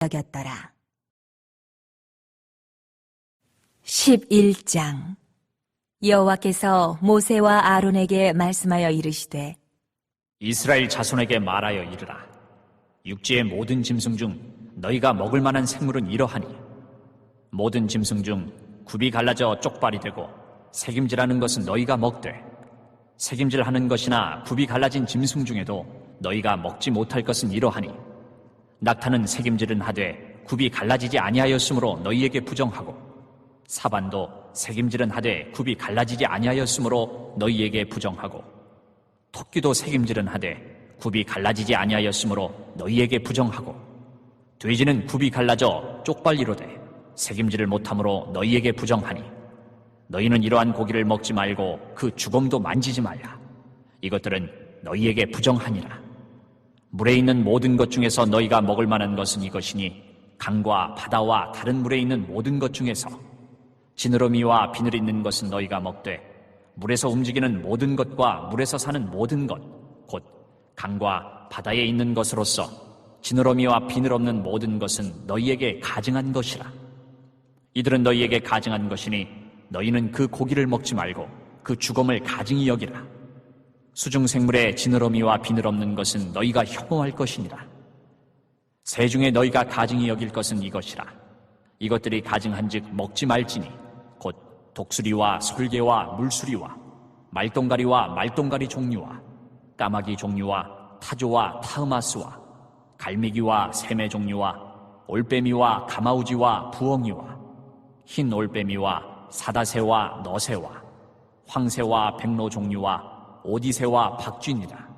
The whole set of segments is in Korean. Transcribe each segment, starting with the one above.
여겼더라. 11장. 여호와께서 모세와 아론에게 말씀하여 이르시되 이스라엘 자손에게 말하여 이르라. 육지의 모든 짐승 중 너희가 먹을 만한 생물은 이러하니 모든 짐승 중 굽이 갈라져 쪽발이 되고 새김질하는 것은 너희가 먹되 새김질하는 것이나 굽이 갈라진 짐승 중에도 너희가 먹지 못할 것은 이러하니 낙타는 새김질은 하되 굽이 갈라지지 아니하였으므로 너희에게 부정하고 사반도 새김질은 하되 굽이 갈라지지 아니하였으므로 너희에게 부정하고 토끼도 새김질은 하되 굽이 갈라지지 아니하였으므로 너희에게 부정하고 돼지는 굽이 갈라져 쪽발이로되 새김질을 못함으로 너희에게 부정하니 너희는 이러한 고기를 먹지 말고 그 주검도 만지지 말라. 이것들은 너희에게 부정하니라. 물에 있는 모든 것 중에서 너희가 먹을 만한 것은 이것이니 강과 바다와 다른 물에 있는 모든 것 중에서 지느러미와 비늘 있는 것은 너희가 먹되 물에서 움직이는 모든 것과 물에서 사는 모든 것 곧 강과 바다에 있는 것으로서 지느러미와 비늘 없는 모든 것은 너희에게 가증한 것이라. 이들은 너희에게 가증한 것이니 너희는 그 고기를 먹지 말고 그 주검을 가증히 여기라. 수중생물의 지느러미와 비늘 없는 것은 너희가 혐오할 것이니라. 새 중에 너희가 가증히 여길 것은 이것이라. 이것들이 가증한즉 먹지 말지니 곧 독수리와 솔개와 물수리와 말똥가리와 말똥가리 종류와 까마귀 종류와 타조와 타흐마스와 갈매기와 새매 종류와 올빼미와 가마우지와 부엉이와 흰 올빼미와 사다새와 너새와 황새와 백로 종류와 오디새와 박쥐니라.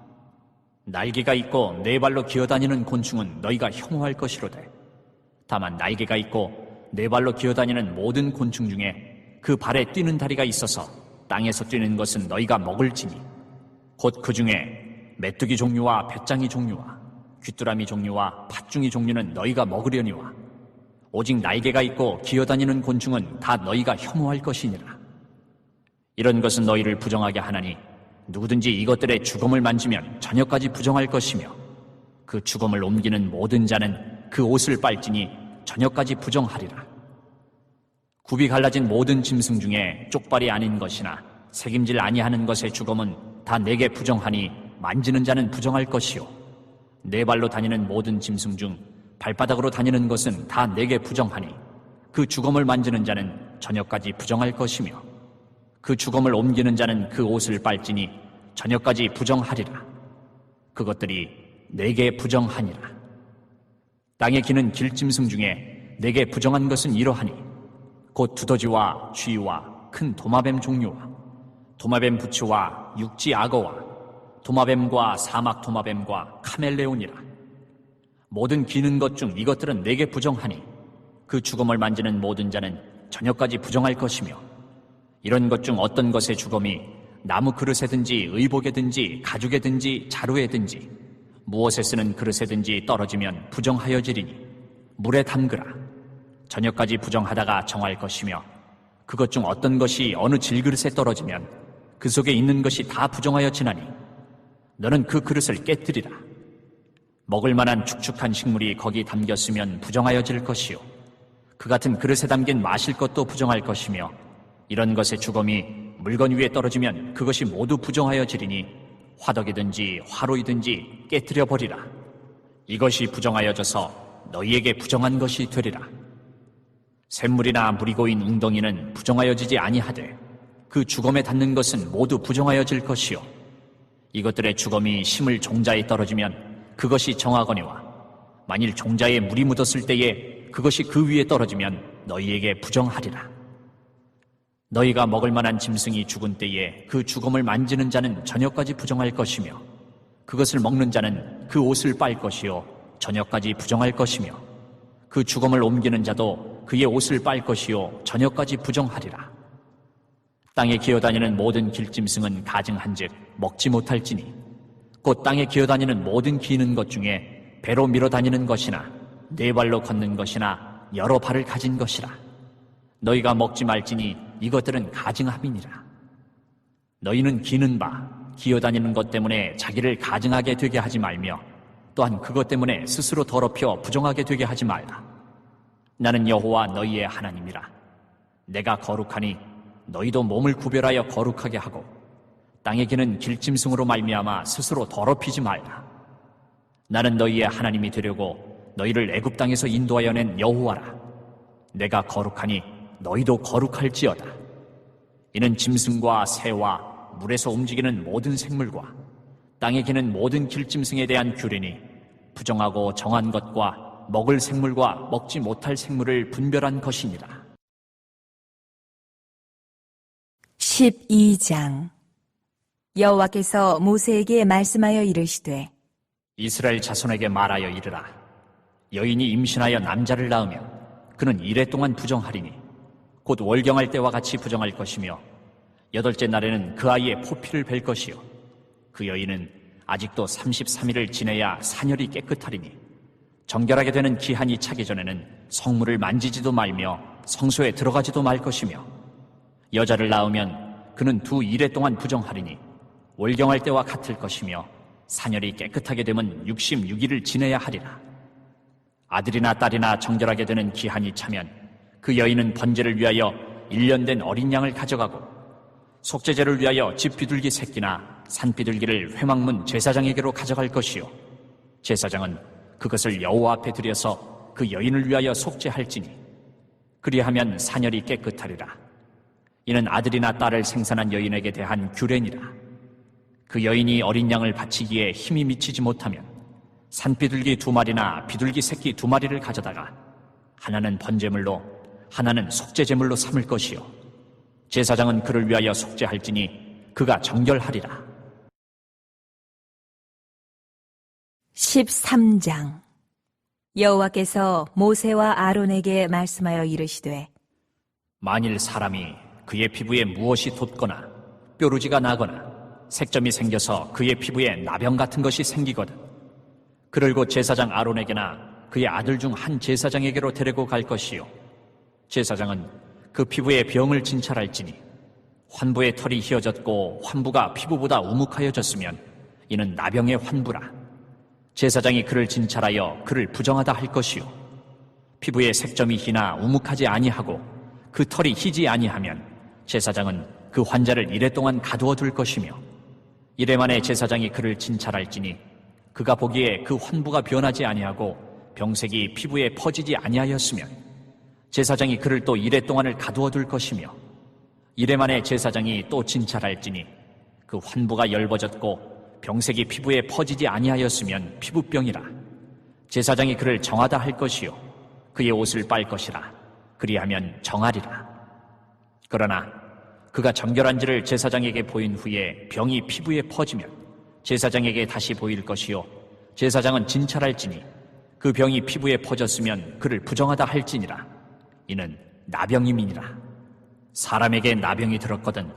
날개가 있고 네 발로 기어다니는 곤충은 너희가 혐오할 것이로되 다만 날개가 있고 네 발로 기어다니는 모든 곤충 중에 그 발에 뛰는 다리가 있어서 땅에서 뛰는 것은 너희가 먹을지니 곧 그 중에 메뚜기 종류와 배짱이 종류와 귀뚜라미 종류와 팥중이 종류는 너희가 먹으려니와 오직 날개가 있고 기어다니는 곤충은 다 너희가 혐오할 것이니라. 이런 것은 너희를 부정하게 하나니 누구든지 이것들의 주검을 만지면 저녁까지 부정할 것이며 그 주검을 옮기는 모든 자는 그 옷을 빨지니 저녁까지 부정하리라. 굽이 갈라진 모든 짐승 중에 쪽발이 아닌 것이나 새김질 아니하는 것의 주검은 다 내게 부정하니 만지는 자는 부정할 것이요 네 발로 다니는 모든 짐승 중 발바닥으로 다니는 것은 다 내게 부정하니 그 주검을 만지는 자는 저녁까지 부정할 것이며 그 주검을 옮기는 자는 그 옷을 빨지니 저녁까지 부정하리라. 그것들이 내게 부정하니라. 땅에 기는 길짐승 중에 내게 부정한 것은 이러하니 곧 두더지와 쥐와 큰 도마뱀 종류와 도마뱀 부츠와 육지 악어와 도마뱀과 사막 도마뱀과 카멜레온이라. 모든 기는 것 중 이것들은 내게 부정하니 그 주검을 만지는 모든 자는 저녁까지 부정할 것이며 이런 것 중 어떤 것의 주검이 나무 그릇에든지 의복에든지 가죽에든지 자루에든지 무엇에 쓰는 그릇에든지 떨어지면 부정하여지리니 물에 담그라. 저녁까지 부정하다가 정할 것이며 그것 중 어떤 것이 어느 질그릇에 떨어지면 그 속에 있는 것이 다 부정하여 지나니 너는 그 그릇을 깨뜨리라. 먹을 만한 축축한 식물이 거기 담겼으면 부정하여질 것이요 그 같은 그릇에 담긴 마실 것도 부정할 것이며 이런 것의 주검이 물건 위에 떨어지면 그것이 모두 부정하여지리니 화덕이든지 화로이든지 깨뜨려 버리라. 이것이 부정하여져서 너희에게 부정한 것이 되리라. 샘물이나 물이 고인 웅덩이는 부정하여지지 아니하되 그 주검에 닿는 것은 모두 부정하여질 것이요 이것들의 주검이 심을 종자에 떨어지면 그것이 정하거니와 만일 종자에 물이 묻었을 때에 그것이 그 위에 떨어지면 너희에게 부정하리라. 너희가 먹을 만한 짐승이 죽은 때에 그 주검을 만지는 자는 저녁까지 부정할 것이며 그것을 먹는 자는 그 옷을 빨 것이요 저녁까지 부정할 것이며 그 주검을 옮기는 자도 그의 옷을 빨 것이요 저녁까지 부정하리라. 땅에 기어다니는 모든 길짐승은 가증한즉 먹지 못할지니 곧 땅에 기어다니는 모든 기는 것 중에 배로 밀어다니는 것이나 네 발로 걷는 것이나 여러 발을 가진 것이라. 너희가 먹지 말지니 이것들은 가증함이니라. 너희는 기는 바 기어다니는 것 때문에 자기를 가증하게 되게 하지 말며 또한 그것 때문에 스스로 더럽혀 부정하게 되게 하지 말라. 나는 여호와 너희의 하나님이라. 내가 거룩하니 너희도 몸을 구별하여 거룩하게 하고 땅에게는 길짐승으로 말미암아 스스로 더럽히지 말라. 나는 너희의 하나님이 되려고 너희를 애굽 땅에서 인도하여 낸 여호와라. 내가 거룩하니 너희도 거룩할지어다. 이는 짐승과 새와 물에서 움직이는 모든 생물과 땅에 기는 모든 길짐승에 대한 규례니 부정하고 정한 것과 먹을 생물과 먹지 못할 생물을 분별한 것이니라. 12장. 여호와께서 모세에게 말씀하여 이르시되 이스라엘 자손에게 말하여 이르라. 여인이 임신하여 남자를 낳으면 그는 이레 동안 부정하리니 곧 월경할 때와 같이 부정할 것이며 8째 날에는 그 아이의 포피를 벨 것이요 그 여인은 아직도 33일을 지내야 사녀리 깨끗하리니 정결하게 되는 기한이 차기 전에는 성물을 만지지도 말며 성소에 들어가지도 말 것이며 여자를 낳으면 그는 2일에 동안 부정하리니 월경할 때와 같을 것이며 사녀리 깨끗하게 되면 66일을 지내야 하리라. 아들이나 딸이나 정결하게 되는 기한이 차면 그 여인은 번제를 위하여 1년 된 어린 양을 가져가고 속죄제를 위하여 집 비둘기 새끼나 산 비둘기를 회막문 제사장에게로 가져갈 것이요 제사장은 그것을 여호와 앞에 들여서 그 여인을 위하여 속죄할지니 그리하면 사녀리 깨끗하리라. 이는 아들이나 딸을 생산한 여인에게 대한 규례니라. 그 여인이 어린 양을 바치기에 힘이 미치지 못하면 산비둘기 2마리나 비둘기 새끼 2마리를 가져다가 하나는 번제물로 하나는 속죄제물로 삼을 것이요 제사장은 그를 위하여 속죄할지니 그가 정결하리라. 13장. 여호와께서 모세와 아론에게 말씀하여 이르시되 만일 사람이 그의 피부에 무엇이 돋거나 뾰루지가 나거나 색점이 생겨서 그의 피부에 나병 같은 것이 생기거든 그를 곧 제사장 아론에게나 그의 아들 중 한 제사장에게로 데리고 갈 것이요 제사장은 그 피부에 병을 진찰할지니 환부의 털이 휘어졌고 환부가 피부보다 우묵하여졌으면 이는 나병의 환부라. 제사장이 그를 진찰하여 그를 부정하다 할 것이요 피부에 색점이 희나 우묵하지 아니하고 그 털이 희지 아니하면 제사장은 그 환자를 이레 동안 가두어 둘 것이며 이레 만에 제사장이 그를 진찰할지니 그가 보기에 그 환부가 변하지 아니하고 병색이 피부에 퍼지지 아니하였으면 제사장이 그를 또 이레 동안을 가두어 둘 것이며 이레 만에 제사장이 또 진찰할지니 그 환부가 엷어졌고 병색이 피부에 퍼지지 아니하였으면 피부병이라. 제사장이 그를 정하다 할 것이요 그의 옷을 빨 것이라. 그리하면 정하리라. 그러나 그가 정결한지를 제사장에게 보인 후에 병이 피부에 퍼지면 제사장에게 다시 보일 것이요 제사장은 진찰할지니 그 병이 피부에 퍼졌으면 그를 부정하다 할지니라. 이는 나병임이니라. 사람에게 나병이 들었거든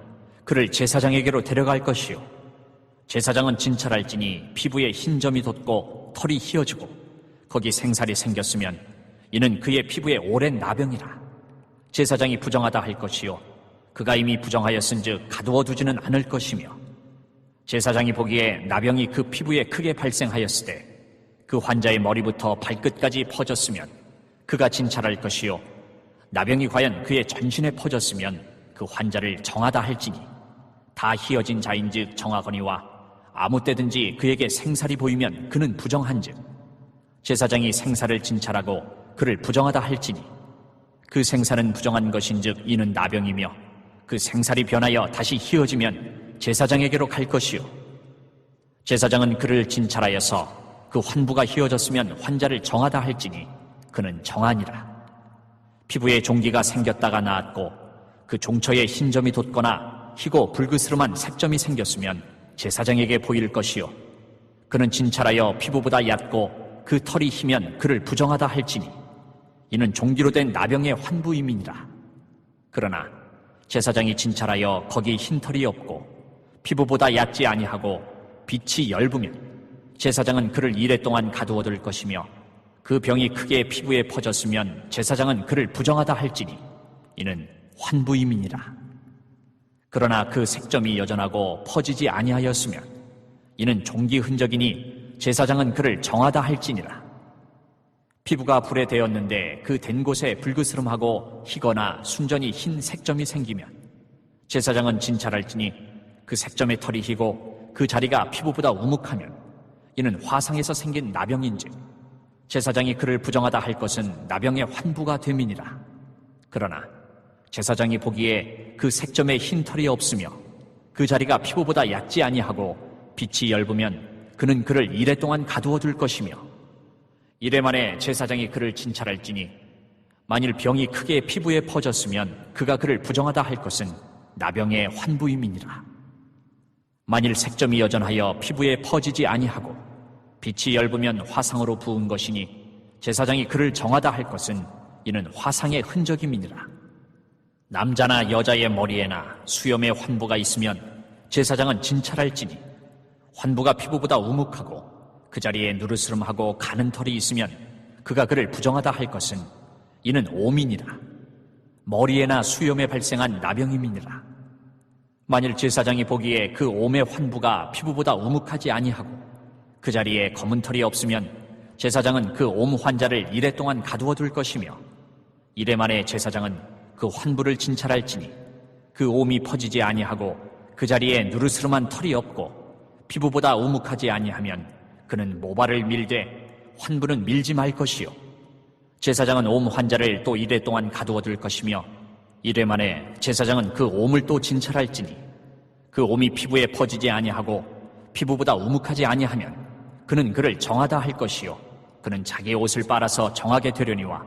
그를 제사장에게로 데려갈 것이요 제사장은 진찰할지니 피부에 흰 점이 돋고 털이 휘어지고 거기 생살이 생겼으면 이는 그의 피부에 오랜 나병이라. 제사장이 부정하다 할 것이요 그가 이미 부정하였은즉 가두어 두지는 않을 것이며 제사장이 보기에 나병이 그 피부에 크게 발생하였으되 그 환자의 머리부터 발끝까지 퍼졌으면 그가 진찰할 것이요 나병이 과연 그의 전신에 퍼졌으면 그 환자를 정하다 할지니 다 휘어진 자인즉 정하거니와 아무 때든지 그에게 생살이 보이면 그는 부정한즉 제사장이 생살을 진찰하고 그를 부정하다 할지니 그 생살은 부정한 것인즉 이는 나병이며 그 생살이 변하여 다시 휘어지면 제사장에게로 갈 것이요 제사장은 그를 진찰하여서 그 환부가 휘어졌으면 환자를 정하다 할지니 그는 정하니라. 피부에 종기가 생겼다가 나았고 그 종처에 흰 점이 돋거나 희고 불그스름한 색점이 생겼으면 제사장에게 보일 것이요 그는 진찰하여 피부보다 얕고 그 털이 희면 그를 부정하다 할지니 이는 종기로 된 나병의 환부임이니라. 그러나 제사장이 진찰하여 거기 흰 털이 없고 피부보다 얕지 아니하고 빛이 엷으면 제사장은 그를 이레 동안 가두어 둘 것이며 그 병이 크게 피부에 퍼졌으면 제사장은 그를 부정하다 할지니 이는 환부임이니라. 그러나 그 색점이 여전하고 퍼지지 아니하였으면 이는 종기 흔적이니 제사장은 그를 정하다 할지니라. 피부가 불에 대었는데 그 된 곳에 불그스름하고 희거나 순전히 흰 색점이 생기면 제사장은 진찰할지니 그 색점의 털이 희고 그 자리가 피부보다 우묵하면 이는 화상에서 생긴 나병인즉 제사장이 그를 부정하다 할 것은 나병의 환부가 됨이니라. 그러나 제사장이 보기에 그 색점에 흰 털이 없으며 그 자리가 피부보다 얕지 아니하고 빛이 엷으면 그는 그를 이래 동안 가두어 둘 것이며 이래 만에 제사장이 그를 진찰할지니 만일 병이 크게 피부에 퍼졌으면 그가 그를 부정하다 할 것은 나병의 환부임이니라. 만일 색점이 여전하여 피부에 퍼지지 아니하고 빛이 엷으면 화상으로 부은 것이니 제사장이 그를 정하다 할 것은 이는 화상의 흔적임이니라. 남자나 여자의 머리에나 수염에 환부가 있으면 제사장은 진찰할지니 환부가 피부보다 우묵하고 그 자리에 누르스름하고 가는 털이 있으면 그가 그를 부정하다 할 것은 이는 오민이라. 머리에나 수염에 발생한 나병임이니라. 만일 제사장이 보기에 그 옴의 환부가 피부보다 우묵하지 아니하고 그 자리에 검은 털이 없으면 제사장은 그 옴 환자를 이래 동안 가두어 둘 것이며 이래 만에 제사장은 그 환부를 진찰할지니 그 옴이 퍼지지 아니하고 그 자리에 누르스름한 털이 없고 피부보다 우묵하지 아니하면 그는 모발을 밀되 환부는 밀지 말 것이요 제사장은 옴 환자를 또 이래 동안 가두어 둘 것이며 이래 만에 제사장은 그 옴을 또 진찰할지니 그 옴이 피부에 퍼지지 아니하고 피부보다 우묵하지 아니하면 그는 그를 정하다 할 것이요 그는 자기의 옷을 빨아서 정하게 되려니와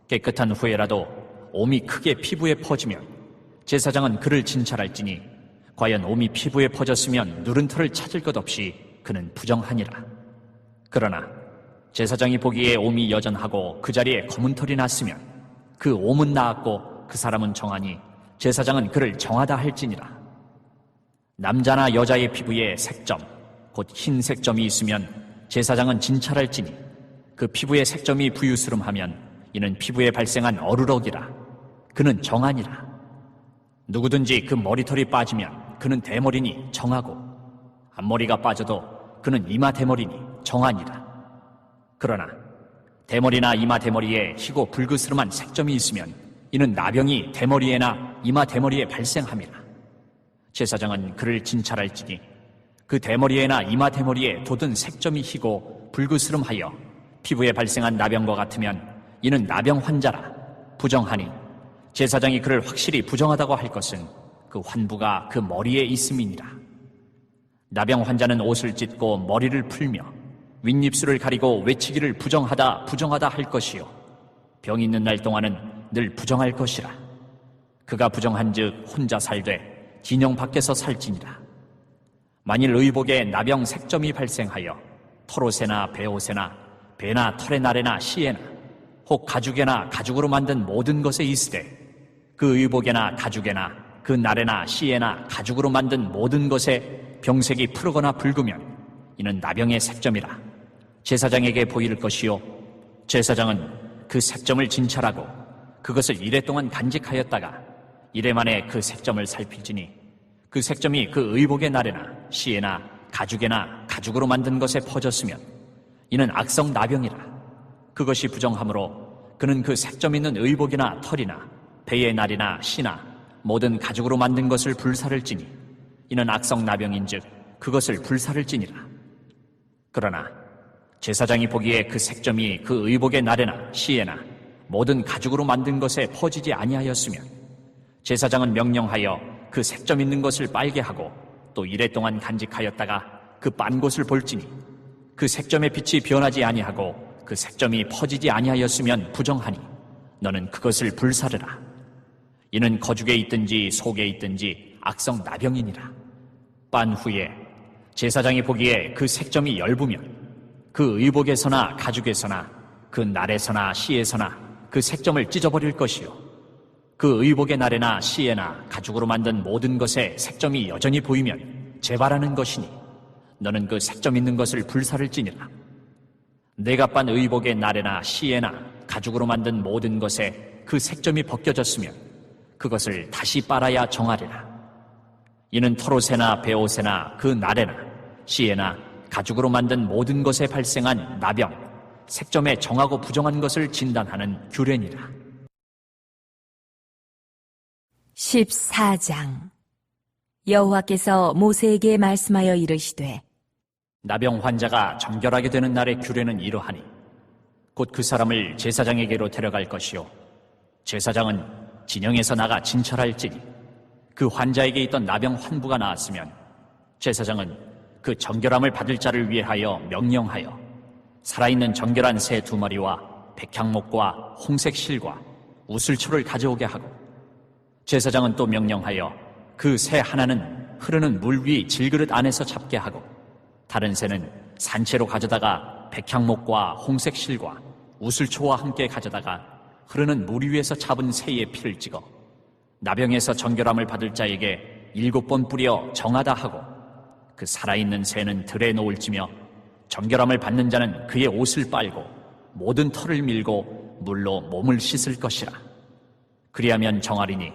깨끗한 후에라도 옴이 크게 피부에 퍼지면 제사장은 그를 진찰할지니 과연 옴이 피부에 퍼졌으면 누른 털을 찾을 것 없이 그는 부정하니라. 그러나 제사장이 보기에 옴이 여전하고 그 자리에 검은 털이 났으면 그 옴은 나았고 그 사람은 정하니 제사장은 그를 정하다 할지니라. 남자나 여자의 피부에 색점 곧 흰 색점이 있으면 제사장은 진찰할지니 그 피부의 색점이 부유스름하면 이는 피부에 발생한 어루럭이라. 그는 정하니라. 누구든지 그 머리털이 빠지면 그는 대머리니 정하고 앞머리가 빠져도 그는 이마 대머리니 정하니라. 그러나 대머리나 이마 대머리에 희고 불그스름한 색점이 있으면 이는 나병이 대머리에나 이마 대머리에 발생함이라. 제사장은 그를 진찰할지니 그 대머리에나 이마 대머리에 돋은 색점이 희고 불그스름하여 피부에 발생한 나병과 같으면 이는 나병 환자라. 부정하니 제사장이 그를 확실히 부정하다고 할 것은 그 환부가 그 머리에 있음이니라. 나병 환자는 옷을 찢고 머리를 풀며 윗입술을 가리고 외치기를 부정하다 할 것이요 병이 있는 날 동안은 늘 부정할 것이라. 그가 부정한즉 혼자 살되 진영 밖에서 살지니라. 만일 의복에 나병 색점이 발생하여 털옷에나 베옷에나 배나 털의 날에나 시에나 혹 가죽에나 가죽으로 만든 모든 것에 있으되 그 의복에나 가죽에나 그 날에나 시에나 가죽으로 만든 모든 것에 병색이 푸르거나 붉으면 이는 나병의 색점이라. 제사장에게 보일 것이요 제사장은 그 색점을 진찰하고 그것을 이래 동안 간직하였다가 이래 만에 그 색점을 살필지니 그 색점이 그 의복의 날에나 시에나 가죽에나 가죽으로 만든 것에 퍼졌으면 이는 악성 나병이라. 그것이 부정하므로 그는 그 색점 있는 의복이나 털이나 배의 날이나 시나 모든 가죽으로 만든 것을 불사를 찌니 이는 악성 나병인즉 그것을 불사를 찌니라. 그러나 제사장이 보기에 그 색점이 그 의복의 날에나 시에나 모든 가죽으로 만든 것에 퍼지지 아니하였으면 제사장은 명령하여 그 색점 있는 것을 빨게 하고 또 이래 동안 간직하였다가 그 빤 곳을 볼지니 그 색점의 빛이 변하지 아니하고 그 색점이 퍼지지 아니하였으면 부정하니 너는 그것을 불사르라. 이는 거죽에 있든지 속에 있든지 악성 나병이니라. 빤 후에 제사장이 보기에 그 색점이 엷으면 그 의복에서나 가죽에서나 그 날에서나 시에서나 그 색점을 찢어버릴 것이요 그 의복의 날에나 시에나 가죽으로 만든 모든 것에 색점이 여전히 보이면 재발하는 것이니 너는 그 색점 있는 것을 불사를 찌니라. 내가 빤 의복의 날에나 시에나 가죽으로 만든 모든 것에 그 색점이 벗겨졌으면 그것을 다시 빨아야 정하리라. 이는 털옷에나 베옷에나 그 날에나 시에나 가죽으로 만든 모든 것에 발생한 나병, 색점에 정하고 부정한 것을 진단하는 규례니라. 14장 여호와께서 모세에게 말씀하여 이르시되 나병 환자가 정결하게 되는 날의 규례는 이러하니 곧 그 사람을 제사장에게로 데려갈 것이요 제사장은 진영에서 나가 진찰할지니 그 환자에게 있던 나병 환부가 나았으면 제사장은 그 정결함을 받을 자를 위하여 명령하여 살아있는 정결한 새 2마리와 백향목과 홍색 실과 우슬초를 가져오게 하고 제사장은 또 명령하여 그 새 하나는 흐르는 물 위 질그릇 안에서 잡게 하고 다른 새는 산채로 가져다가 백향목과 홍색 실과 우슬초와 함께 가져다가 흐르는 물 위에서 잡은 새의 피를 찍어 나병에서 정결함을 받을 자에게 7번 뿌려 정하다 하고 그 살아있는 새는 들에 놓을지며 정결함을 받는 자는 그의 옷을 빨고 모든 털을 밀고 물로 몸을 씻을 것이라. 그리하면 정하리니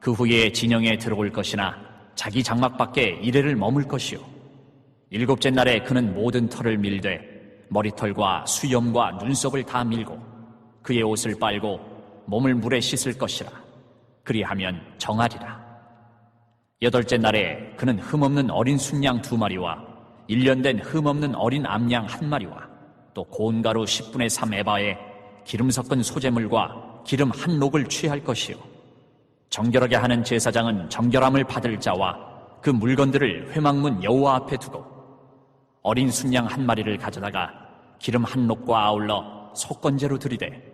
그 후에 진영에 들어올 것이나 자기 장막 밖에 이래를 머물 것이요 7째 날에 그는 모든 털을 밀되 머리털과 수염과 눈썹을 다 밀고 그의 옷을 빨고 몸을 물에 씻을 것이라. 그리하면 정하리라. 8째 날에 그는 흠없는 어린 순양 2마리와 1년 된 흠없는 어린 암양 1마리와 또 고운 가루 10분의 3 에바에 기름 섞은 소재물과 기름 한 녹을 취할 것이요 정결하게 하는 제사장은 정결함을 받을 자와 그 물건들을 회막문 여호와 앞에 두고 어린 순양 1마리를 가져다가 기름 한 녹과 아울러 속건제로 드리되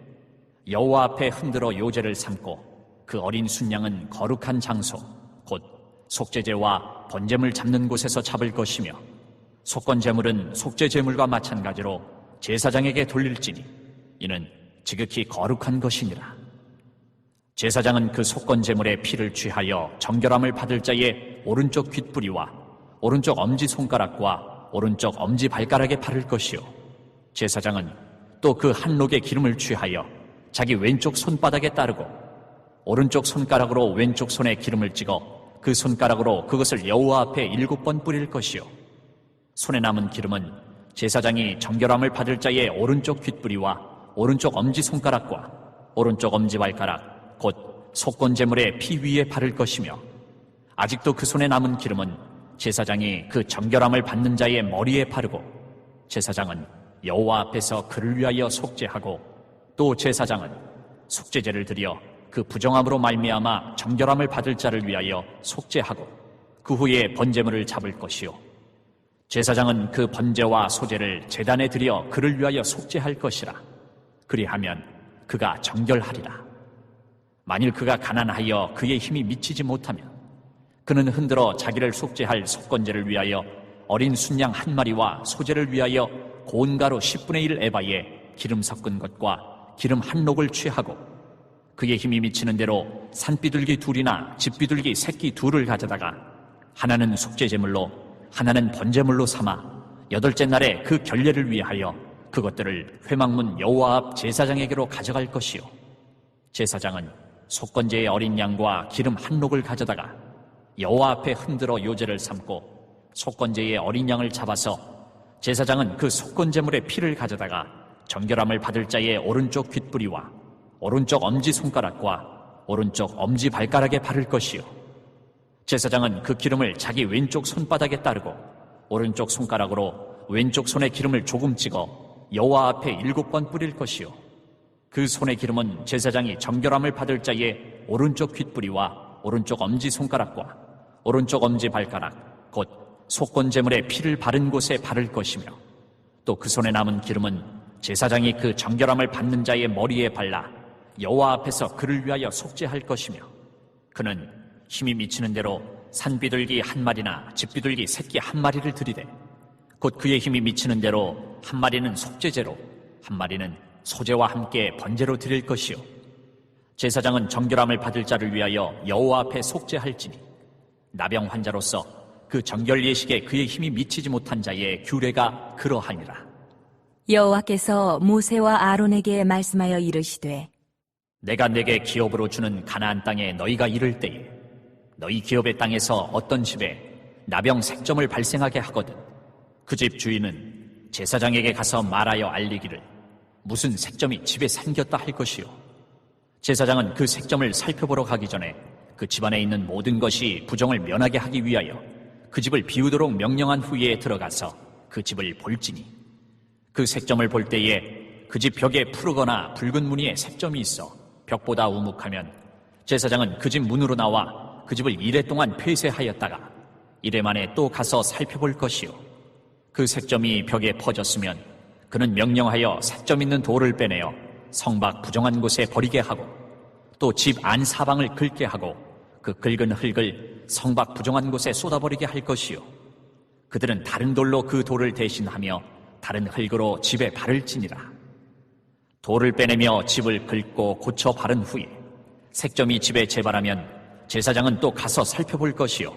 여호와 앞에 흔들어 요제를 삼고 그 어린 순양은 거룩한 장소 곧 속죄제와 번제물 잡는 곳에서 잡을 것이며 속건제물은 속죄제물과 마찬가지로 제사장에게 돌릴지니 이는 지극히 거룩한 것이니라. 제사장은 그 속건제물의 피를 취하여 정결함을 받을 자의 오른쪽 귓뿌리와 오른쪽 엄지손가락과 오른쪽 엄지발가락에 바를 것이요 제사장은 또 그 한 녹의 기름을 취하여 자기 왼쪽 손바닥에 따르고 오른쪽 손가락으로 왼쪽 손에 기름을 찍어 그 손가락으로 그것을 여호와 앞에 7번 뿌릴 것이요 손에 남은 기름은 제사장이 정결함을 받을 자의 오른쪽 귓뿌리와 오른쪽 엄지손가락과 오른쪽 엄지발가락 곧 속건제물의 피 위에 바를 것이며 아직도 그 손에 남은 기름은 제사장이 그 정결함을 받는 자의 머리에 바르고 제사장은 여호와 앞에서 그를 위하여 속죄하고 또 제사장은 속죄제를 드려 그 부정함으로 말미암아 정결함을 받을 자를 위하여 속죄하고 그 후에 번제물을 잡을 것이요 제사장은 그 번제와 소제를 제단에 드려 그를 위하여 속죄할 것이라. 그리하면 그가 정결하리라. 만일 그가 가난하여 그의 힘이 미치지 못하면 그는 흔들어 자기를 속죄할 속건제를 위하여 어린 순양 1마리와 소제를 위하여 고운 가루 10분의 1 에바에 기름 섞은 것과 기름 한 녹을 취하고 그의 힘이 미치는 대로 산비둘기 2이나 집비둘기 새끼 2를 가져다가 하나는 속죄제물로 하나는 번제물로 삼아 8째 날에 그 결례를 위하여 그것들을 회막문 여호와 앞 제사장에게로 가져갈 것이요 제사장은 속건제의 어린 양과 기름 한 녹을 가져다가 여호와 앞에 흔들어 요제를 삼고 속건제의 어린 양을 잡아서 제사장은 그 속건제물의 피를 가져다가 정결함을 받을 자의 오른쪽 귓뿌리와 오른쪽 엄지손가락과 오른쪽 엄지발가락에 바를 것이요 제사장은 그 기름을 자기 왼쪽 손바닥에 따르고 오른쪽 손가락으로 왼쪽 손에 기름을 조금 찍어 여호와 앞에 7번 뿌릴 것이요 그 손의 기름은 제사장이 정결함을 받을 자의 오른쪽 귓뿌리와 오른쪽 엄지손가락과 오른쪽 엄지발가락 곧 속건제물의 피를 바른 곳에 바를 것이며 또 그 손에 남은 기름은 제사장이 그 정결함을 받는 자의 머리에 발라 여호와 앞에서 그를 위하여 속죄할 것이며 그는 힘이 미치는 대로 산비둘기 1마리나 집비둘기 새끼 1마리를 드리되 곧 그의 힘이 미치는 대로 1마리는 속죄제로 1마리는 소제와 함께 번제로 드릴 것이요 제사장은 정결함을 받을 자를 위하여 여호와 앞에 속죄할지니 나병 환자로서 그 정결 예식에 그의 힘이 미치지 못한 자의 규례가 그러하니라. 여호와께서 모세와 아론에게 말씀하여 이르시되 내가 내게 기업으로 주는 가나안 땅에 너희가 이를 때에 너희 기업의 땅에서 어떤 집에 나병 색점을 발생하게 하거든 그 집 주인은 제사장에게 가서 말하여 알리기를 무슨 색점이 집에 생겼다 할 것이요. 제사장은 그 색점을 살펴보러 가기 전에 그 집안에 있는 모든 것이 부정을 면하게 하기 위하여 그 집을 비우도록 명령한 후에 들어가서 그 집을 볼지니 그 색점을 볼 때에 그 집 벽에 푸르거나 붉은 무늬의 색점이 있어 벽보다 우묵하면 제사장은 그 집 문으로 나와 그 집을 이레 동안 폐쇄하였다가 이레 만에 또 가서 살펴볼 것이요. 그 색점이 벽에 퍼졌으면 그는 명령하여 색점 있는 돌을 빼내어 성밖 부정한 곳에 버리게 하고 또 집 안 사방을 긁게 하고 그 긁은 흙을 성밖 부정한 곳에 쏟아버리게 할 것이요. 그들은 다른 돌로 그 돌을 대신하며 다른 흙으로 집에 발을 치니라. 돌을 빼내며 집을 긁고 고쳐 바른 후에 색점이 집에 재발하면 제사장은 또 가서 살펴볼 것이요.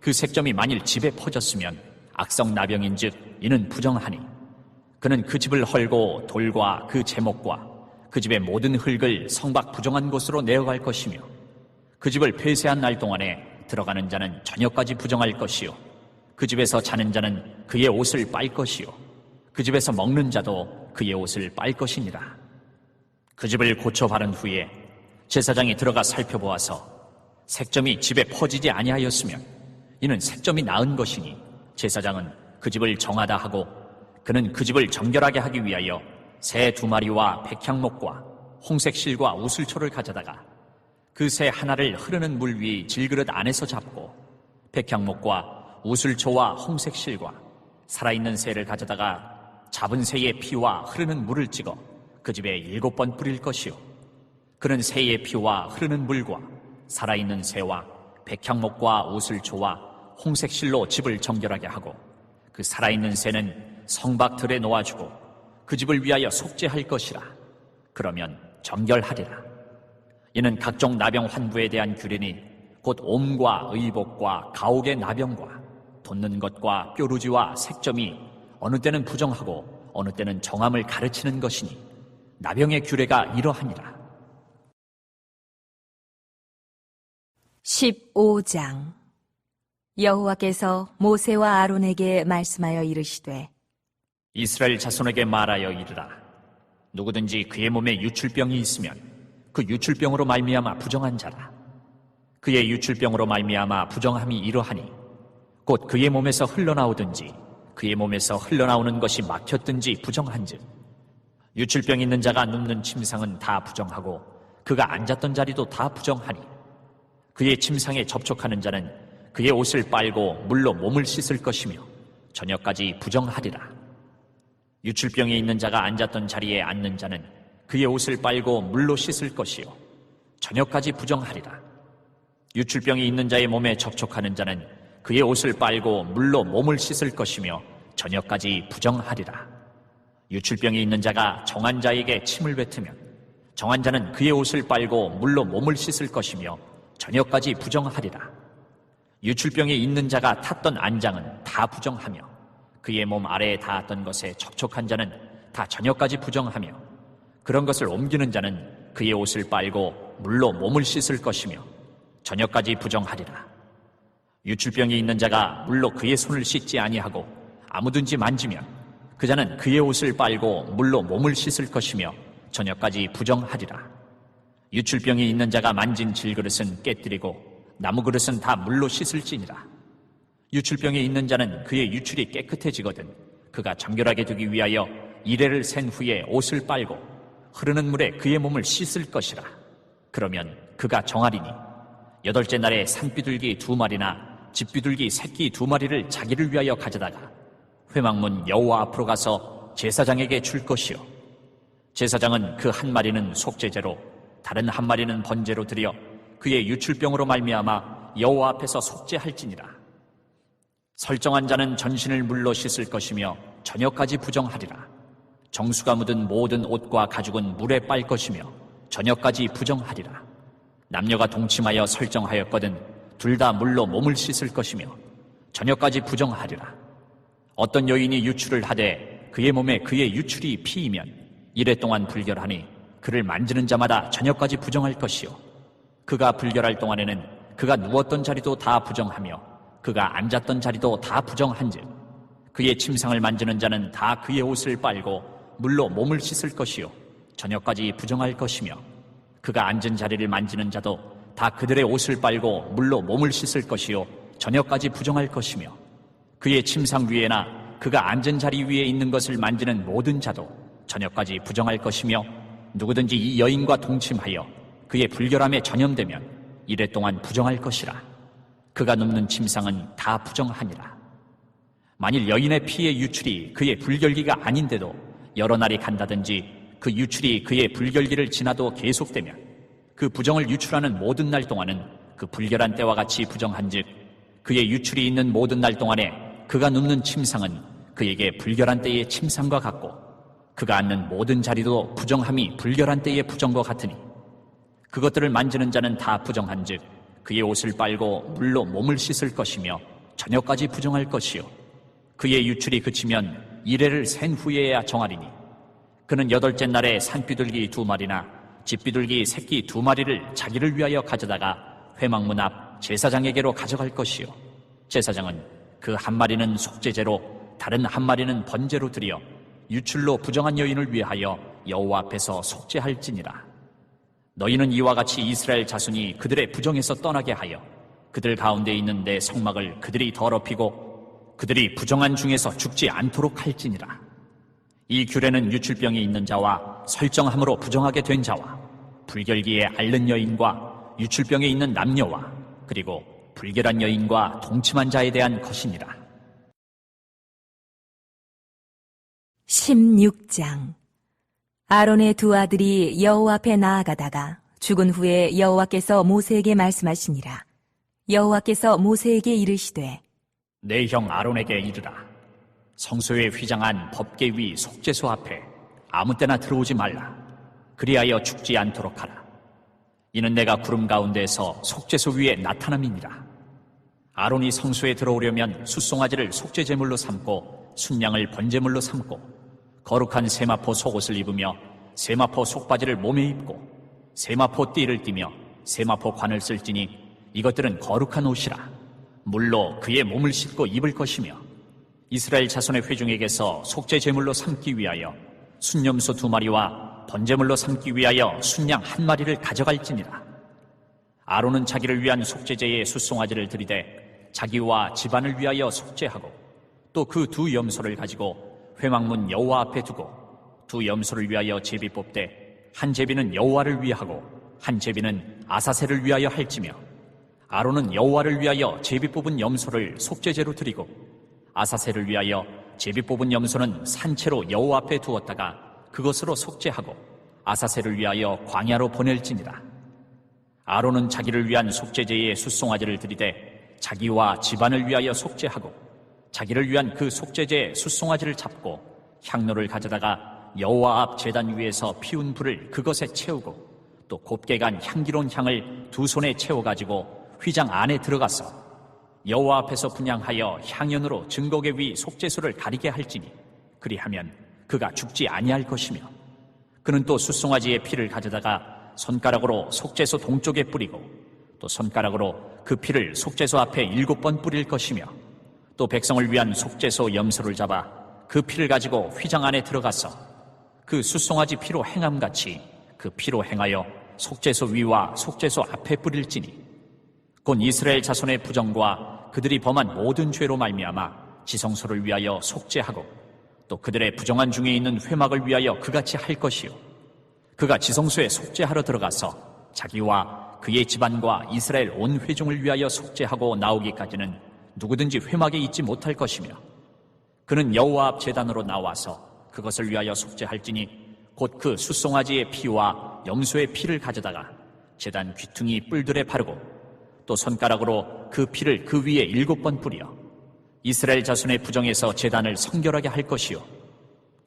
그 색점이 만일 집에 퍼졌으면 악성 나병인즉 이는 부정하니 그는 그 집을 헐고 돌과 그 제목과 그 집의 모든 흙을 성밖 부정한 곳으로 내어갈 것이며 그 집을 폐쇄한 날 동안에 들어가는 자는 저녁까지 부정할 것이요. 그 집에서 자는 자는 그의 옷을 빨 것이요. 그 집에서 먹는 자도 그의 옷을 빨 것이니라. 그 집을 고쳐 바른 후에 제사장이 들어가 살펴보아서 색점이 집에 퍼지지 아니하였으면 이는 색점이 나은 것이니 제사장은 그 집을 정하다 하고 그는 그 집을 정결하게 하기 위하여 새 2마리와 백향목과 홍색 실과 우슬초를 가져다가 그 새 하나를 흐르는 물 위 질그릇 안에서 잡고 백향목과 우슬초와 홍색 실과 살아있는 새를 가져다가 잡은 새의 피와 흐르는 물을 찍어 그 집에 7번 뿌릴 것이요. 그는 새의 피와 흐르는 물과 살아있는 새와 백향목과 우슬초와 홍색 실로 집을 정결하게 하고 그 살아있는 새는 성밖 들에 놓아주고 그 집을 위하여 속죄할 것이라. 그러면 정결하리라. 이는 각종 나병 환부에 대한 규례니 곧 옴과 의복과 가옥의 나병과 돋는 것과 뾰루지와 색점이 어느 때는 부정하고 어느 때는 정함을 가르치는 것이니 나병의 규례가 이러하니라. 15장 여호와께서 모세와 아론에게 말씀하여 이르시되 이스라엘 자손에게 말하여 이르라. 누구든지 그의 몸에 유출병이 있으면 그 유출병으로 말미암아 부정한 자라. 그의 유출병으로 말미암아 부정함이 이러하니 곧 그의 몸에서 흘러나오든지 그의 몸에서 흘러나오는 것이 막혔든지 부정한즉 유출병 있는 자가 눕는 침상은 다 부정하고 그가 앉았던 자리도 다 부정하니 그의 침상에 접촉하는 자는 그의 옷을 빨고 물로 몸을 씻을 것이며 저녁까지 부정하리라. 유출병이 있는 자가 앉았던 자리에 앉는 자는 그의 옷을 빨고 물로 씻을 것이요 저녁까지 부정하리라. 유출병이 있는 자의 몸에 접촉하는 자는 그의 옷을 빨고 물로 몸을 씻을 것이며 저녁까지 부정하리라. 유출병이 있는 자가 정한 자에게 침을 뱉으면 정한 자는 그의 옷을 빨고 물로 몸을 씻을 것이며 저녁까지 부정하리라. 유출병이 있는 자가 탔던 안장은 다 부정하며 그의 몸 아래에 닿았던 것에 접촉한 자는 다 저녁까지 부정하며 그런 것을 옮기는 자는 그의 옷을 빨고 물로 몸을 씻을 것이며 저녁까지 부정하리라. 유출병이 있는 자가 물로 그의 손을 씻지 아니하고 아무든지 만지면 그 자는 그의 옷을 빨고 물로 몸을 씻을 것이며 저녁까지 부정하리라. 유출병이 있는 자가 만진 질그릇은 깨뜨리고 나무 그릇은 다 물로 씻을지니라. 유출병이 있는 자는 그의 유출이 깨끗해지거든 그가 정결하게 두기 위하여 이레를 센 후에 옷을 빨고 흐르는 물에 그의 몸을 씻을 것이라. 그러면 그가 정하리니 8째 날에 산비둘기 2마리나 집비둘기 새끼 2마리를 자기를 위하여 가져다가 회막문 여호와 앞으로 가서 제사장에게 줄 것이요 제사장은 그 1마리는 속죄제로 다른 1마리는 번제로 드려 그의 유출병으로 말미암아 여호와 앞에서 속죄할지니라. 설정한 자는 전신을 물로 씻을 것이며 저녁까지 부정하리라. 정수가 묻은 모든 옷과 가죽은 물에 빨 것이며 저녁까지 부정하리라. 남녀가 동침하여 설정하였거든 둘 다 물로 몸을 씻을 것이며 저녁까지 부정하리라. 어떤 여인이 유출을 하되 그의 몸에 그의 유출이 피이면 이레 동안 불결하니 그를 만지는 자마다 저녁까지 부정할 것이요 그가 불결할 동안에는 그가 누웠던 자리도 다 부정하며 그가 앉았던 자리도 다 부정한즉 그의 침상을 만지는 자는 다 그의 옷을 빨고 물로 몸을 씻을 것이요 저녁까지 부정할 것이며 그가 앉은 자리를 만지는 자도 다 그들의 옷을 빨고 물로 몸을 씻을 것이요 저녁까지 부정할 것이며 그의 침상 위에나 그가 앉은 자리 위에 있는 것을 만지는 모든 자도 저녁까지 부정할 것이며 누구든지 이 여인과 동침하여 그의 불결함에 전염되면 이래 동안 부정할 것이라. 그가 눕는 침상은 다 부정하니라. 만일 여인의 피의 유출이 그의 불결기가 아닌데도 여러 날이 간다든지 그 유출이 그의 불결기를 지나도 계속되면 그 부정을 유출하는 모든 날 동안은 그 불결한 때와 같이 부정한즉 그의 유출이 있는 모든 날 동안에 그가 눕는 침상은 그에게 불결한 때의 침상과 같고 그가 앉는 모든 자리도 부정함이 불결한 때의 부정과 같으니 그것들을 만지는 자는 다 부정한즉 그의 옷을 빨고 물로 몸을 씻을 것이며 저녁까지 부정할 것이요 그의 유출이 그치면 이레를 센 후에야 정하리니 그는 8째 날에 산비둘기 2마리나 집비둘기 새끼 2마리를 자기를 위하여 가져다가 회막문 앞 제사장에게로 가져갈 것이요 제사장은 그 1마리는 속죄제로 다른 1마리는 번제로 드려 유출로 부정한 여인을 위하여 여호와 앞에서 속죄할지니라. 너희는 이와 같이 이스라엘 자손이 그들의 부정에서 떠나게 하여 그들 가운데 있는 내 성막을 그들이 더럽히고 그들이 부정한 중에서 죽지 않도록 할지니라. 이 규례는 유출병이 있는 자와 설정함으로 부정하게 된 자와 불결기에 앓는 여인과 유출병에 있는 남녀와 그리고 불결한 여인과 동침한 자에 대한 것이니라. 16장. 아론의 2 아들이 여호와 앞에 나아가다가 죽은 후에 여호와께서 모세에게 말씀하시니라. 여호와께서 모세에게 이르시되 내 형 아론에게 이르라. 성소에 휘장한 법궤 위 속죄소 앞에 아무 때나 들어오지 말라. 그리하여 죽지 않도록 하라. 이는 내가 구름 가운데에서 속죄소 위에 나타남이니라. 아론이 성소에 들어오려면 숫송아지를 속죄제물로 삼고 순양을 번제물로 삼고 거룩한 세마포 속옷을 입으며 세마포 속바지를 몸에 입고 세마포 띠를 띠며 세마포 관을 쓸지니 이것들은 거룩한 옷이라. 물로 그의 몸을 씻고 입을 것이며 이스라엘 자손의 회중에게서 속죄제물로 삼기 위하여 순염소 2마리와 번제물로 삼기 위하여 순양 1마리를 가져갈지니라. 아론은 자기를 위한 속죄제의 숫송아지를 들이되 자기와 집안을 위하여 속죄하고 또 그 2 염소를 가지고 회막문 여호와 앞에 두고 2 염소를 위하여 제비 뽑되 한 제비는 여호와를 위하고 한 제비는 아사셀을 위하여 할지며 아론은 여호와를 위하여 제비 뽑은 염소를 속죄제로 드리고 아사셀을 위하여 제비 뽑은 염소는 산채로 여호와 앞에 두었다가 그것으로 속죄하고 아사셀을 위하여 광야로 보낼지니라. 아론은 자기를 위한 속죄제의 숫송아지를 드리되 자기와 집안을 위하여 속죄하고 자기를 위한 그 속죄제의 숫송아지를 잡고 향로를 가져다가 여호와 앞 제단 위에서 피운 불을 그것에 채우고 또 곱게 간 향기로운 향을 2 손에 채워가지고 휘장 안에 들어가서 여호와 앞에서 분향하여 향연으로 증거궤 위 속죄소를 가리게 할지니 그리하면 그가 죽지 아니할 것이며 그는 또 숫송아지의 피를 가져다가 손가락으로 속죄소 동쪽에 뿌리고 또 손가락으로 그 피를 속죄소 앞에 7번 뿌릴 것이며 또 백성을 위한 속죄소 염소를 잡아 그 피를 가지고 휘장 안에 들어가서 그 숫송아지 피로 행함같이 그 피로 행하여 속죄소 위와 속죄소 앞에 뿌릴지니 곧 이스라엘 자손의 부정과 그들이 범한 모든 죄로 말미암아 지성소를 위하여 속죄하고 또 그들의 부정한 중에 있는 회막을 위하여 그같이 할 것이요 그가 지성소에 속죄하러 들어가서 자기와 그의 집안과 이스라엘 온 회중을 위하여 속죄하고 나오기까지는 누구든지 회막에 있지 못할 것이며 그는 여호와 앞 제단으로 나와서 그것을 위하여 속죄할지니 곧 그 숫송아지의 피와 염소의 피를 가져다가 제단 귀퉁이 뿔들에 바르고 또 손가락으로 그 피를 그 위에 7번 뿌려 이스라엘 자손의 부정에서 제단을 성결하게 할 것이요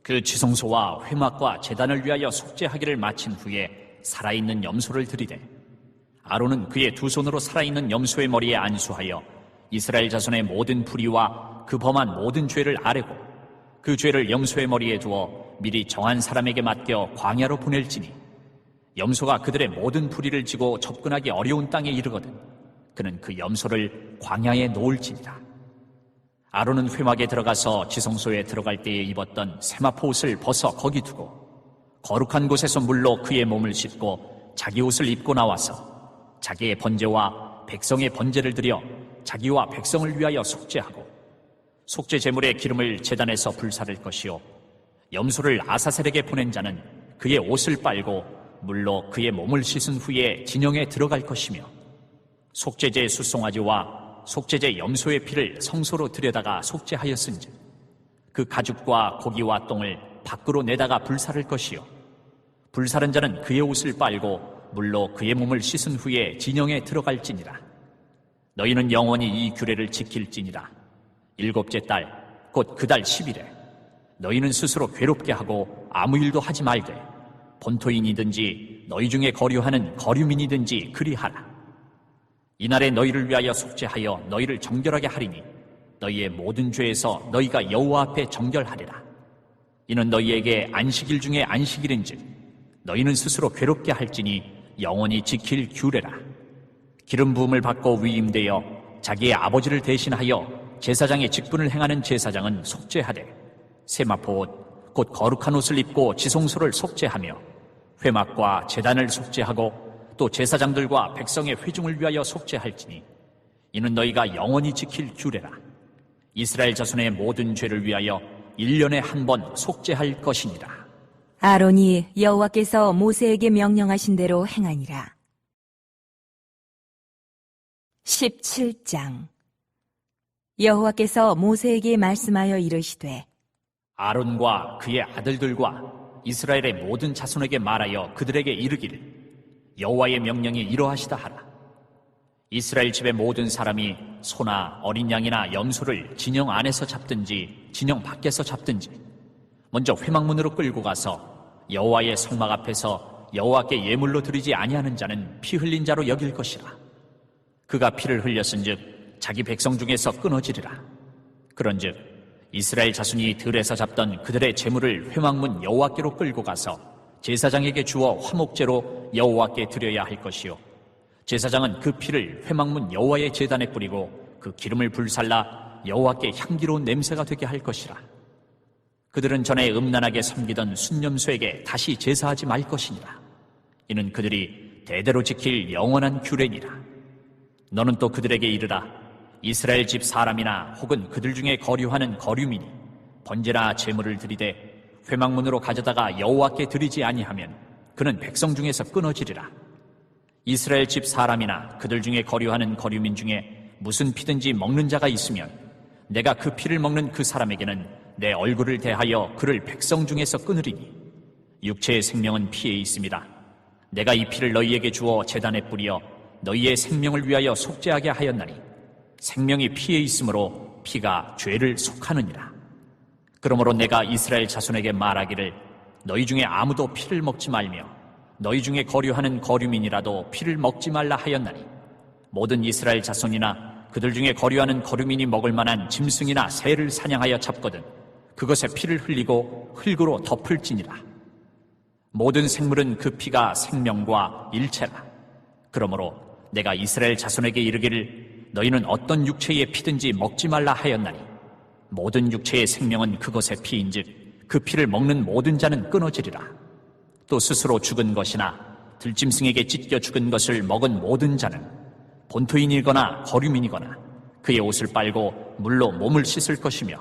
그 지성소와 회막과 제단을 위하여 속죄하기를 마친 후에 살아있는 염소를 드리되 아론은 그의 2 손으로 살아있는 염소의 머리에 안수하여 이스라엘 자손의 모든 불의와 그 범한 모든 죄를 아뢰고 그 죄를 염소의 머리에 두어 미리 정한 사람에게 맡겨 광야로 보낼지니 염소가 그들의 모든 불의를 지고 접근하기 어려운 땅에 이르거든 그는 그 염소를 광야에 놓을지니라. 아론은 회막에 들어가서 지성소에 들어갈 때에 입었던 세마포 옷을 벗어 거기 두고 거룩한 곳에서 물로 그의 몸을 씻고 자기 옷을 입고 나와서 자기의 번제와 백성의 번제를 드려 자기와 백성을 위하여 속죄하고 속죄 제물의 기름을 제단에서 불사를 것이요 염소를 아사셀에게 보낸 자는 그의 옷을 빨고 물로 그의 몸을 씻은 후에 진영에 들어갈 것이며 속죄제 수송아지와 속죄제 염소의 피를 성소로 들여다가 속죄하였은즉 그 가죽과 고기와 똥을 밖으로 내다가 불사를 것이요 불사른 자는 그의 옷을 빨고 물로 그의 몸을 씻은 후에 진영에 들어갈지니라. 너희는 영원히 이 규례를 지킬지니라. 7째 달 곧 그 달 10일에 너희는 스스로 괴롭게 하고 아무 일도 하지 말되 본토인이든지 너희 중에 거류하는 거류민이든지 그리하라. 이날에 너희를 위하여 속죄하여 너희를 정결하게 하리니 너희의 모든 죄에서 너희가 여호와 앞에 정결하리라. 이는 너희에게 안식일 중에 안식일인즉 너희는 스스로 괴롭게 할지니 영원히 지킬 규례라. 기름 부음을 받고 위임되어 자기의 아버지를 대신하여 제사장의 직분을 행하는 제사장은 속죄하되 세마포 옷 곧 거룩한 옷을 입고 지성소를 속죄하며 회막과 제단을 속죄하고 또 제사장들과 백성의 회중을 위하여 속죄할지니 이는 너희가 영원히 지킬 규례라. 이스라엘 자손의 모든 죄를 위하여 1년에 한 번 속죄할 것이니라. 아론이 여호와께서 모세에게 명령하신 대로 행하니라. 17장. 여호와께서 모세에게 말씀하여 이르시되 아론과 그의 아들들과 이스라엘의 모든 자손에게 말하여 그들에게 이르기를 여호와의 명령이 이러하시다 하라. 이스라엘 집의 모든 사람이 소나 어린 양이나 염소를 진영 안에서 잡든지 진영 밖에서 잡든지 먼저 회막문으로 끌고 가서 여호와의 성막 앞에서 여호와께 예물로 드리지 아니하는 자는 피 흘린 자로 여길 것이라. 그가 피를 흘렸은즉 자기 백성 중에서 끊어지리라. 그런즉 이스라엘 자손이 들에서 잡던 그들의 제물을 회막문 여호와께로 끌고 가서 제사장에게 주어 화목제로 여호와께 드려야 할 것이요 제사장은 그 피를 회막문 여호와의 제단에 뿌리고 그 기름을 불살라 여호와께 향기로운 냄새가 되게 할 것이라. 그들은 전에 음란하게 섬기던 순념소에게 다시 제사하지 말 것이니라. 이는 그들이 대대로 지킬 영원한 규례니라. 너는 또 그들에게 이르라. 이스라엘 집 사람이나 혹은 그들 중에 거류하는 거류민이 번제나 제물을 드리되 회막문으로 가져다가 여호와께 드리지 아니하면 그는 백성 중에서 끊어지리라. 이스라엘 집 사람이나 그들 중에 거류하는 거류민 중에 무슨 피든지 먹는 자가 있으면 내가 그 피를 먹는 그 사람에게는 내 얼굴을 대하여 그를 백성 중에서 끊으리니 육체의 생명은 피에 있습니다. 내가 이 피를 너희에게 주어 제단에 뿌려 너희의 생명을 위하여 속죄하게 하였나니 생명이 피에 있으므로 피가 죄를 속하느니라. 그러므로 내가 이스라엘 자손에게 말하기를 너희 중에 아무도 피를 먹지 말며 너희 중에 거류하는 거류민이라도 피를 먹지 말라 하였나니 모든 이스라엘 자손이나 그들 중에 거류하는 거류민이 먹을 만한 짐승이나 새를 사냥하여 잡거든 그것에 피를 흘리고 흙으로 덮을지니라. 모든 생물은 그 피가 생명과 일체라. 그러므로 내가 이스라엘 자손에게 이르기를 너희는 어떤 육체의 피든지 먹지 말라 하였나니 모든 육체의 생명은 그것의 피인즉 그 피를 먹는 모든 자는 끊어지리라. 또 스스로 죽은 것이나 들짐승에게 찢겨 죽은 것을 먹은 모든 자는 본토인이거나 거류민이거나 그의 옷을 빨고 물로 몸을 씻을 것이며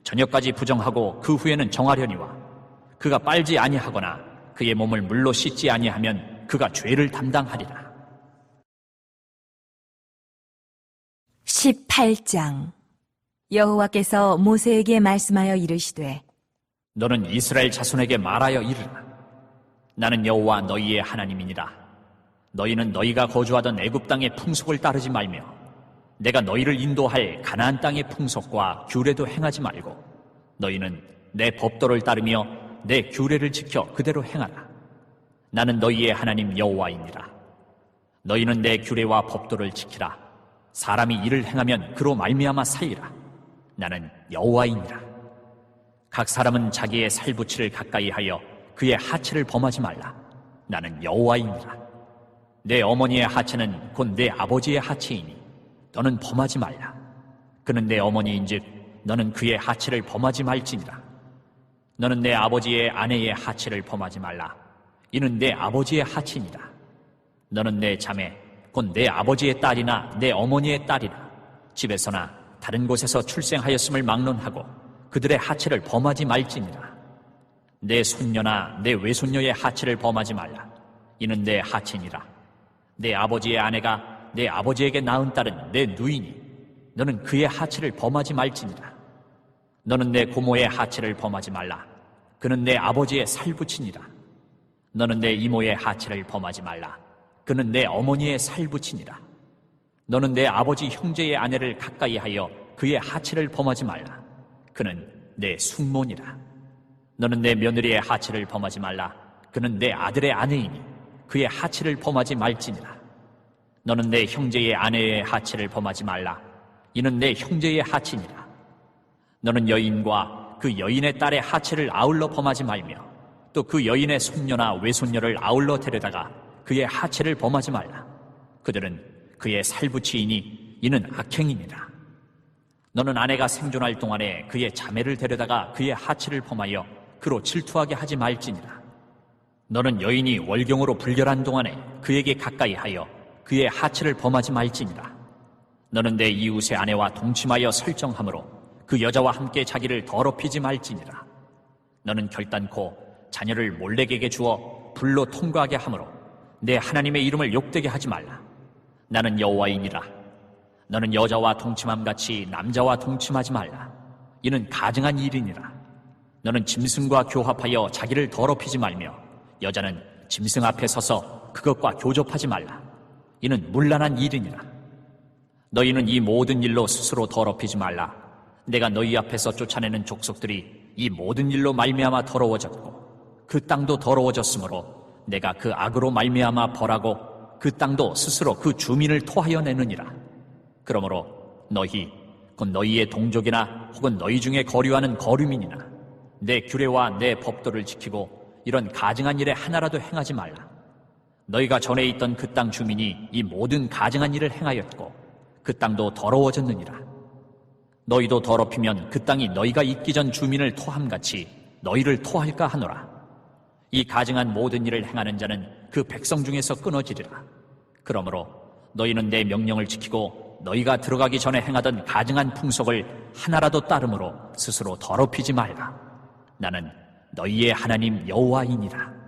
저녁까지 부정하고 그 후에는 정하려니와 그가 빨지 아니하거나 그의 몸을 물로 씻지 아니하면 그가 죄를 담당하리라. 18장. 여호와께서 모세에게 말씀하여 이르시되 너는 이스라엘 자손에게 말하여 이르라. 나는 여호와 너희의 하나님이니라. 너희는 너희가 거주하던 애굽 땅의 풍속을 따르지 말며 내가 너희를 인도할 가나안 땅의 풍속과 규례도 행하지 말고 너희는 내 법도를 따르며 내 규례를 지켜 그대로 행하라. 나는 너희의 하나님 여호와이니라. 너희는 내 규례와 법도를 지키라. 사람이 이를 행하면 그로 말미암아 살리라. 나는 여호와이니라. 각 사람은 자기의 살부치를 가까이 하여 그의 하체를 범하지 말라. 나는 여호와이니라. 내 어머니의 하체는 곧 내 아버지의 하체이니 너는 범하지 말라. 그는 내 어머니인즉 너는 그의 하치를 범하지 말지니라. 너는 내 아버지의 아내의 하치를 범하지 말라. 이는 내 아버지의 하치니라. 너는 내 자매 곧 내 아버지의 딸이나 내 어머니의 딸이나 집에서나 다른 곳에서 출생하였음을 막론하고 그들의 하치를 범하지 말지니라. 내 손녀나 내 외손녀의 하치를 범하지 말라. 이는 내 하치니라. 내 아버지의 아내가 내 아버지에게 낳은 딸은 내 누이니 너는 그의 하치를 범하지 말지니라. 너는 내 고모의 하치를 범하지 말라. 그는 내 아버지의 살부친이라. 너는 내 이모의 하치를 범하지 말라. 그는 내 어머니의 살부친이라. 너는 내 아버지 형제의 아내를 가까이 하여 그의 하치를 범하지 말라. 그는 내 숙모니라. 너는 내 며느리의 하치를 범하지 말라. 그는 내 아들의 아내이니 그의 하치를 범하지 말지니라. 너는 내 형제의 아내의 하치를 범하지 말라. 이는 내 형제의 하치니라. 너는 여인과 그 여인의 딸의 하치를 아울러 범하지 말며 또 그 여인의 손녀나 외손녀를 아울러 데려다가 그의 하치를 범하지 말라. 그들은 그의 살부치이니 이는 악행이니라. 너는 아내가 생존할 동안에 그의 자매를 데려다가 그의 하치를 범하여 그로 질투하게 하지 말지니라. 너는 여인이 월경으로 불결한 동안에 그에게 가까이 하여 그의 하치를 범하지 말지니라. 너는 내 이웃의 아내와 동침하여 설정함으로 그 여자와 함께 자기를 더럽히지 말지니라. 너는 결단코 자녀를 몰렉에게 주어 불로 통과하게 함으로 내 하나님의 이름을 욕되게 하지 말라. 나는 여호와이니라. 너는 여자와 동침함같이 남자와 동침하지 말라. 이는 가증한 일이니라. 너는 짐승과 교합하여 자기를 더럽히지 말며 여자는 짐승 앞에 서서 그것과 교접하지 말라. 이는 문란한 일이니라. 너희는 이 모든 일로 스스로 더럽히지 말라. 내가 너희 앞에서 쫓아내는 족속들이 이 모든 일로 말미암아 더러워졌고 그 땅도 더러워졌으므로 내가 그 악으로 말미암아 벌하고 그 땅도 스스로 그 주민을 토하여 내느니라. 그러므로 너희 곧 너희의 동족이나 혹은 너희 중에 거류하는 거류민이나 내 규례와 내 법도를 지키고 이런 가증한 일에 하나라도 행하지 말라. 너희가 전에 있던 그 땅 주민이 이 모든 가증한 일을 행하였고 그 땅도 더러워졌느니라. 너희도 더럽히면 그 땅이 너희가 있기 전 주민을 토함같이 너희를 토할까 하노라. 이 가증한 모든 일을 행하는 자는 그 백성 중에서 끊어지리라. 그러므로 너희는 내 명령을 지키고 너희가 들어가기 전에 행하던 가증한 풍속을 하나라도 따름으로 스스로 더럽히지 말라. 나는 너희의 하나님 여호와이니라.